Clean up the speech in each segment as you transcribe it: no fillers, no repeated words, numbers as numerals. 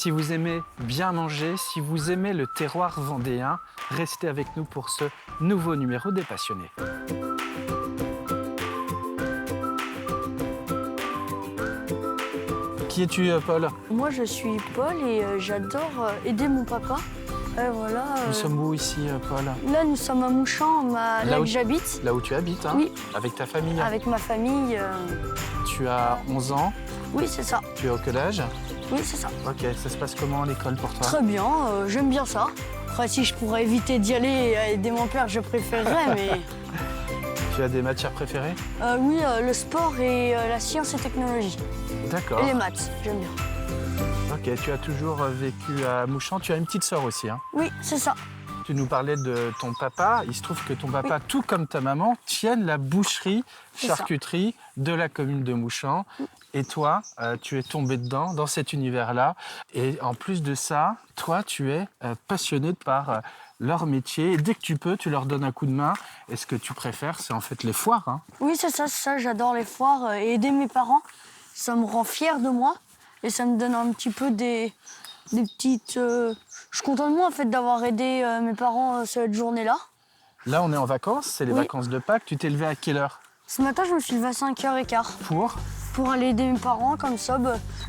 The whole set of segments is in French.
Si vous aimez bien manger, si vous aimez le terroir vendéen, restez avec nous pour ce nouveau numéro des Passionnés. Qui es-tu, Paul? Moi, je suis Paul et j'adore aider mon papa. Voilà. Nous sommes où ici, Paul? Là, nous sommes à Mouchamp, là où j'habite. Là où tu habites, hein? Oui. Avec ta famille? Avec ma famille. Tu as 11 ans? Oui, c'est ça. Tu es au collège? Oui, c'est ça. Ok, ça se passe comment l'école pour toi? Très bien, j'aime bien ça. Après, si je pourrais éviter d'y aller et aider mon père, je préférerais, mais... Tu as des matières préférées? Oui, le sport et la science et technologie. D'accord. Et les maths, j'aime bien. Ok, tu as toujours vécu à Mouchamp. Tu as une petite sœur aussi, hein? Oui, c'est ça. Tu nous parlais de ton papa. Il se trouve que ton papa, tout comme ta maman, tiennent la boucherie, charcuterie de la commune de Mouchamp. Et toi, tu es tombé dedans, dans cet univers-là. Et en plus de ça, toi, tu es passionné par leur métier. Et dès que tu peux, tu leur donnes un coup de main. Et ce que tu préfères, c'est en fait les foires, hein? Oui, c'est ça. J'adore les foires et aider mes parents. Ça me rend fière de moi. Et ça me donne un petit peu des petites... Je suis contente de moi, en fait, d'avoir aidé mes parents cette journée-là. Là, on est en vacances. C'est les vacances de Pâques. Tu t'es levé à quelle heure? Ce matin, je me suis levée à 5h15. Pour aller aider mes parents, comme ça.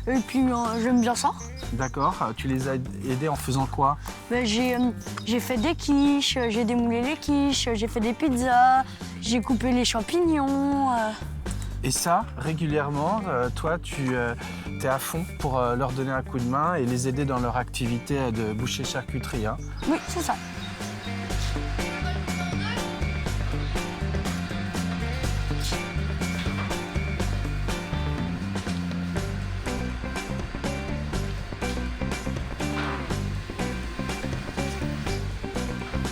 Et puis, j'aime bien ça. D'accord. Tu les as aidés en faisant quoi? J'ai fait des quiches, j'ai démoulé les quiches, j'ai fait des pizzas, j'ai coupé les champignons. Et ça, régulièrement, toi, tu es à fond pour leur donner un coup de main et les aider dans leur activité de boucher-charcuterie, hein? Oui, c'est ça.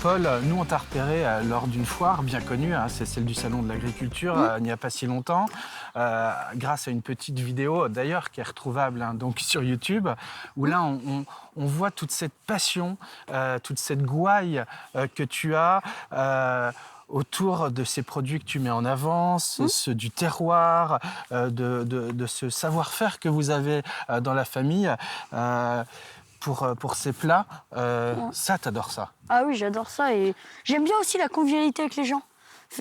Paul, nous, on t'a repéré lors d'une foire bien connue, hein, c'est celle du Salon de l'Agriculture, il n'y a pas si longtemps, grâce à une petite vidéo, d'ailleurs, qui est retrouvable donc sur YouTube, où là, on voit toute cette passion, toute cette gouaille que tu as autour de ces produits que tu mets en avant, ceux du terroir, de ce savoir-faire que vous avez dans la famille. Pour ces plats, ça, t'adores ça? Ah oui, j'adore ça et j'aime bien aussi la convivialité avec les gens.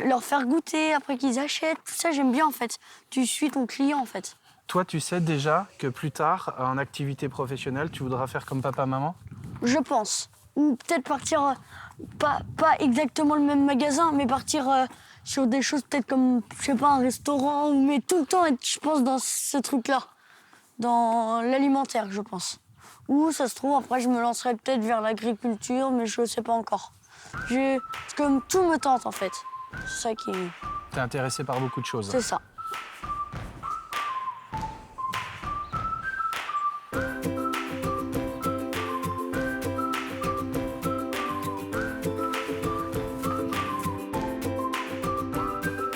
Leur faire goûter après qu'ils achètent, tout ça, j'aime bien en fait. Tu suis ton client en fait. Toi, tu sais déjà que plus tard, en activité professionnelle, tu voudras faire comme papa-maman? Je pense. Ou peut-être partir, pas exactement le même magasin, mais partir sur des choses peut-être comme, je sais pas, un restaurant, mais tout le temps être, je pense, dans ce truc-là. Dans l'alimentaire, je pense. Ou ça se trouve, après, je me lancerai peut-être vers l'agriculture, mais je ne sais pas encore. Parce que tout me tente, en fait. C'est ça qui... T'es intéressé par beaucoup de choses. C'est ça.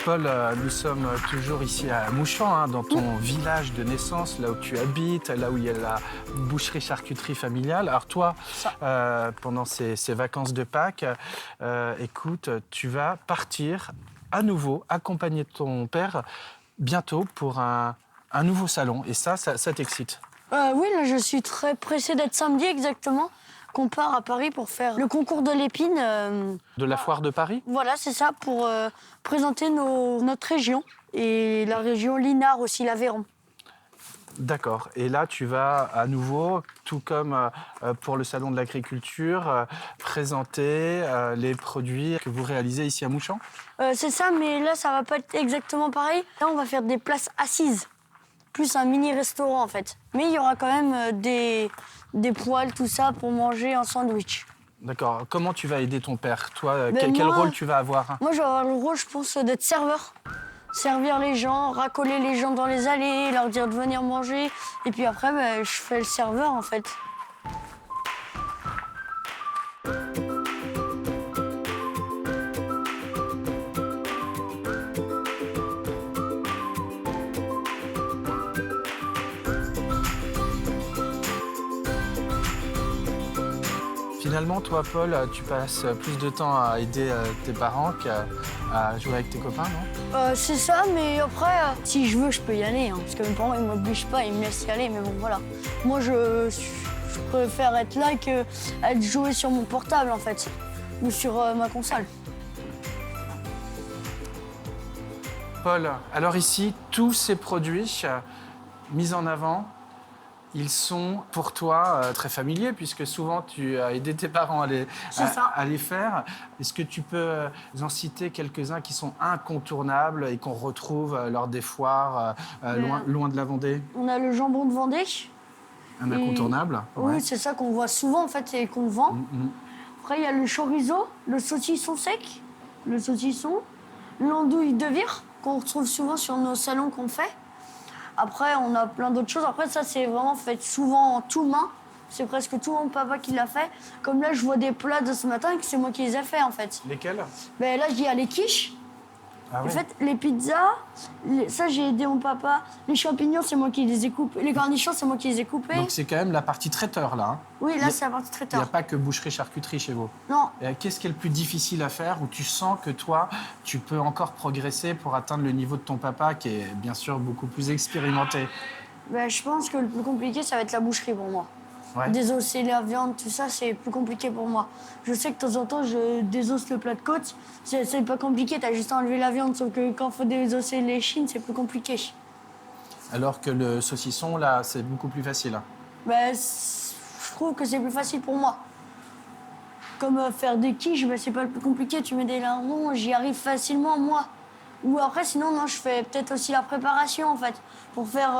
Paul, nous sommes toujours ici à Mouchamp, hein, dans ton village de naissance, là où tu habites, là où il y a la boucherie-charcuterie familiale. Alors toi, pendant ces vacances de Pâques, écoute, tu vas partir à nouveau, accompagner ton père, bientôt pour un nouveau salon. Et ça t'excite? Oui, là, je suis très pressée d'être samedi, exactement. Qu'on part à Paris pour faire le concours de l'épine. De la foire de Paris? Voilà, c'est ça, pour présenter notre région et la région Linard aussi, l'Aveyron. D'accord. Et là, tu vas à nouveau, tout comme pour le Salon de l'Agriculture, présenter les produits que vous réalisez ici à Mouchamp? C'est ça, mais là, ça va pas être exactement pareil. Là, on va faire des places assises, plus un mini-restaurant, en fait. Mais il y aura quand même des poêles, tout ça, pour manger en sandwich. D'accord. Comment tu vas aider ton père? Toi, quel rôle tu vas avoir? Moi, je vais avoir le rôle, je pense, d'être serveur. Servir les gens, racoler les gens dans les allées, leur dire de venir manger. Et puis après, je fais le serveur, en fait. Finalement, toi, Paul, tu passes plus de temps à aider tes parents qu'à jouer avec tes copains, non? C'est ça, mais après, si je veux, je peux y aller. Hein, parce que mes parents, ils m'obligent pas, ils me laissent y aller. Mais bon, voilà. Moi, je Je préfère être là que être jouer sur mon portable en fait, ou sur ma console. Paul, alors ici, tous ces produits mis en avant, ils sont pour toi très familiers, puisque souvent tu as aidé tes parents à les faire. Est-ce que tu peux en citer quelques-uns qui sont incontournables et qu'on retrouve lors des foires loin de la Vendée? On a le jambon de Vendée. Un incontournable? Oui, Ouais. c'est ça qu'on voit souvent en fait et qu'on vend. Après, il y a le chorizo, le saucisson sec, le saucisson, l'andouille de vire qu'on retrouve souvent sur nos salons qu'on fait. Après, on a plein d'autres choses. Après, ça, c'est vraiment fait souvent en tout main. C'est presque tout mon papa qui l'a fait. Comme là, je vois des plats de ce matin que c'est moi qui les ai fait en fait. Lesquels? Ben, là, il y a les quiches. Ah En oui. fait, les pizzas, ça, j'ai aidé mon papa. Les champignons, c'est moi qui les ai coupés. Les cornichons, c'est moi qui les ai coupés. Donc c'est quand même la partie traiteur, là. Hein. Oui, là, c'est la partie Il n'y traiteur. a pas que boucherie-charcuterie chez vous. Non, Et qu'est-ce qui est le plus difficile à faire, où tu sens que toi, tu peux encore progresser pour atteindre le niveau de ton papa, qui est bien sûr beaucoup plus expérimenté? ben, je pense que le plus compliqué, ça va être la boucherie pour moi. Ouais. Désosser la viande, tout ça, c'est plus compliqué pour moi. Je sais que de temps en temps, je désosse le plat de côte. C'est pas compliqué, t'as juste à enlever la viande. Sauf que quand il faut désosser les chines, c'est plus compliqué. Alors que le saucisson, là, c'est beaucoup plus facile. Ben, je trouve que c'est plus facile pour moi. Comme faire des quiches, ben, c'est pas le plus compliqué. Tu mets des lardons, j'y arrive facilement, moi. Ou après, sinon, non, je fais peut-être aussi la préparation, en fait. Pour faire,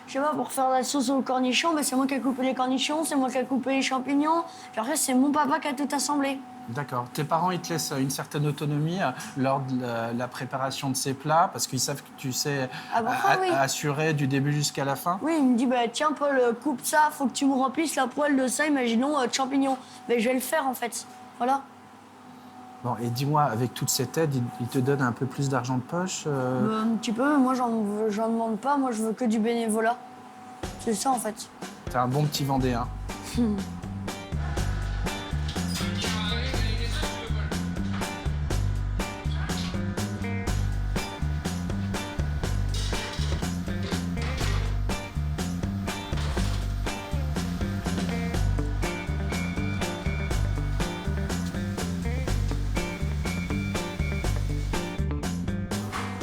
je sais pas, pour faire la sauce aux cornichons, ben, c'est moi qui ai coupé les cornichons, c'est moi qui ai coupé les champignons. Puis après, c'est mon papa qui a tout assemblé. D'accord. Tes parents, ils te laissent une certaine autonomie lors de la préparation de ces plats, parce qu'ils savent que tu sais Ah bah, oui. assurer du début jusqu'à la fin? Oui, il me dit, bah, tiens, Paul, coupe ça, faut que tu me remplisses la poêle de ça, imaginons, de champignons. Ben, je vais le faire, en fait. Voilà. Bon, et dis-moi, avec toute cette aide, ils te donnent un peu plus d'argent de poche Un petit peu, mais moi, j'en demande pas. Moi, je veux que du bénévolat. C'est ça, en fait. T'es un bon petit Vendéen.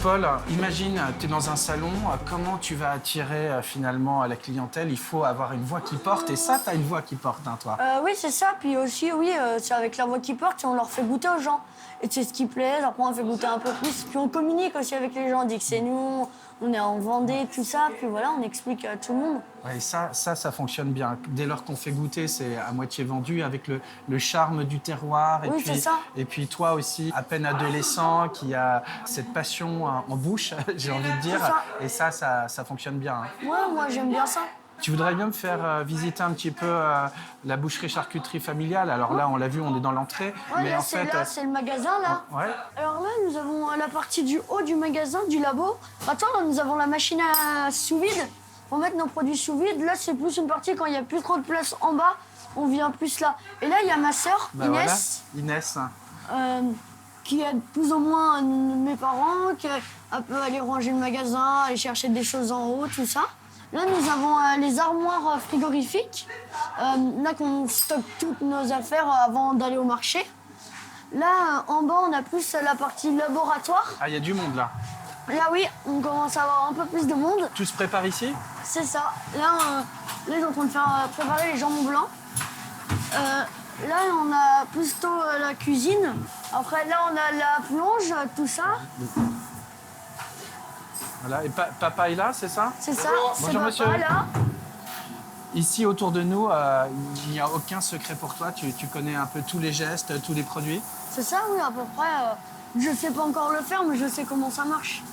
Paul, imagine, tu es dans un salon, comment tu vas attirer finalement la clientèle? Il faut avoir une voix qui porte, et ça, tu as une voix qui porte, hein, toi. Oui, c'est ça. Puis aussi, oui, c'est avec la voix qui porte et on leur fait goûter aux gens. Et c'est ce qui plaît. Après, on fait goûter un peu plus. Puis on communique aussi avec les gens. On dit que c'est nous, on est en Vendée, tout ça. Puis voilà, on explique à tout le monde. Ouais, et ça fonctionne bien. Dès lors qu'on fait goûter, c'est à moitié vendu, avec le charme du terroir. Oui, c'est ça. Et puis toi aussi, à peine adolescent, qui a cette passion en bouche, j'ai envie de dire. ça. Et ça fonctionne bien. Hein. Ouais, moi, j'aime bien ça. Tu voudrais bien me faire visiter un petit peu la boucherie-charcuterie familiale? Alors là, on l'a vu, on est dans l'entrée. Ouais, mais là, en fait, c'est le magasin, là. ouais. Alors là, nous avons la partie du haut du magasin, du labo. Attends, là, nous avons la machine à sous-vide pour mettre nos produits sous vide. Là, c'est plus une partie quand il n'y a plus trop de place en bas. On vient plus là. Et là, il y a ma sœur, Bah Inès, voilà. Inès. qui aide plus ou moins mes parents, qui peut aller ranger le magasin, aller chercher des choses en haut, tout ça. Là, nous avons les armoires frigorifiques. Là, qu'on stocke toutes nos affaires avant d'aller au marché. Là, en bas, on a plus la partie laboratoire. Ah, il y a du monde là. Là, oui, on commence à avoir un peu plus de monde. Tout se prépare ici? C'est ça. Là, ils sont en train de faire préparer les jambons blancs. Là, on a plutôt la cuisine. Après, là, on a la plonge, tout ça. Voilà. Et papa est là, c'est ça? C'est ça. C'est Bonjour, papa, monsieur. là. Ici, autour de nous, il n'y a aucun secret pour toi. Tu connais un peu tous les gestes, tous les produits. C'est ça, oui, à peu près. Je sais pas encore le faire, mais je sais comment ça marche.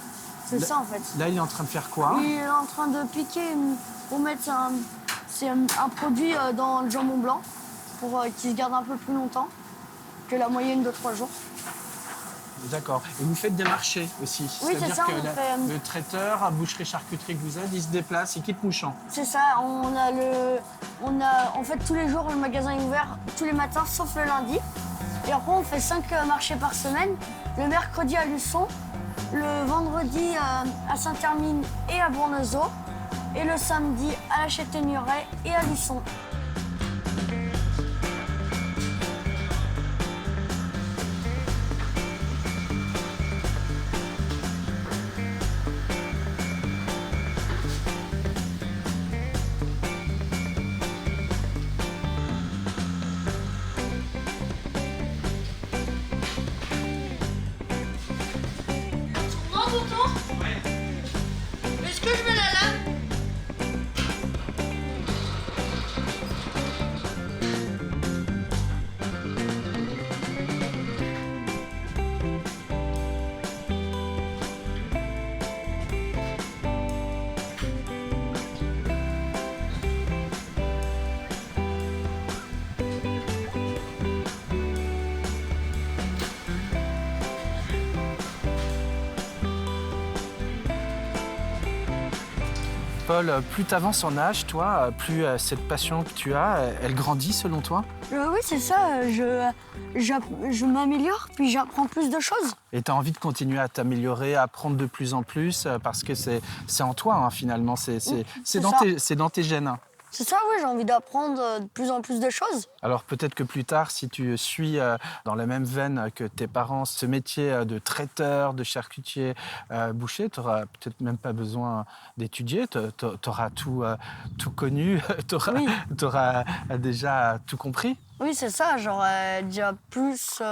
C'est ça, en fait. Là, il est en train de faire quoi? Il est en train de piquer pour mettre un produit dans le jambon blanc pour qu'il se garde un peu plus longtemps que la moyenne de 3 jours. D'accord. Et vous faites des marchés aussi? Oui, c'est C'est-à-dire ça, que on fait, le traiteur, à boucherie-charcuterie que vous êtes, il se déplace, il quitte Mouchamp. C'est ça, en fait, tous les jours, le magasin est ouvert, tous les matins, sauf le lundi. Et après, on fait 5 marchés par semaine. Le mercredi à Luçon, le vendredi à Saint-Hermine et à Bournezeau, et le samedi à la Châtaigneraie et à Luçon. tonton? Est-ce que je mets la lame? Paul, plus tu avances en âge, toi, plus cette passion que tu as, elle grandit selon toi? Oui, c'est ça. Je m'améliore, puis j'apprends plus de choses. Et tu as envie de continuer à t'améliorer, à apprendre de plus en plus, parce que c'est en toi, hein, finalement, c'est dans tes gènes. C'est ça, oui, j'ai envie d'apprendre de plus en plus de choses. Alors peut-être que plus tard, si tu suis dans la même veine que tes parents, ce métier de traiteur, de charcutier, boucher, tu n'auras peut-être même pas besoin d'étudier, tu auras tout connu, tu auras déjà tout compris. Oui, c'est ça, j'aurais déjà plus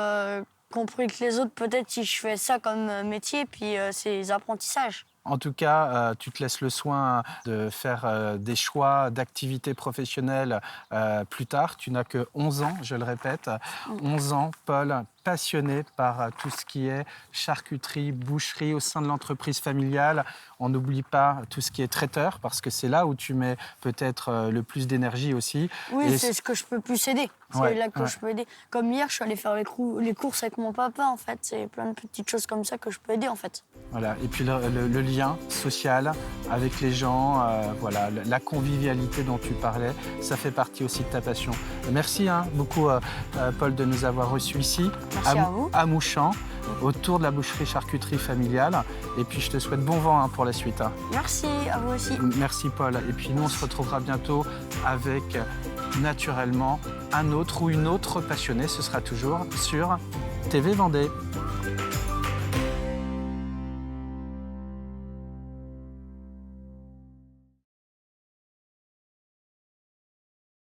compris que les autres, peut-être si je fais ça comme métier, puis c'est les apprentissages. En tout cas, tu te laisses le soin de faire des choix d'activités professionnelles plus tard. Tu n'as que 11 ans, je le répète. 11 ans, Paul, passionné par tout ce qui est charcuterie, boucherie au sein de l'entreprise familiale. On n'oublie pas tout ce qui est traiteur, parce que c'est là où tu mets peut-être le plus d'énergie aussi. Oui, c'est ce que je peux plus aider. C'est là que je peux aider. Comme hier, je suis allé faire les courses avec mon papa, en fait. C'est plein de petites choses comme ça que je peux aider, en fait. Voilà. Et puis le lien social avec les gens, voilà, la convivialité dont tu parlais, ça fait partie aussi de ta passion. Merci beaucoup, Paul, de nous avoir reçus ici, Merci à vous. à Mouchamps, autour de la boucherie-charcuterie familiale. Et puis, je te souhaite bon vent pour la suite. Merci, à vous aussi. Merci, Paul. Et puis, nous, on se retrouvera bientôt avec, naturellement, un autre ou une autre passionnée. Ce sera toujours sur TV Vendée.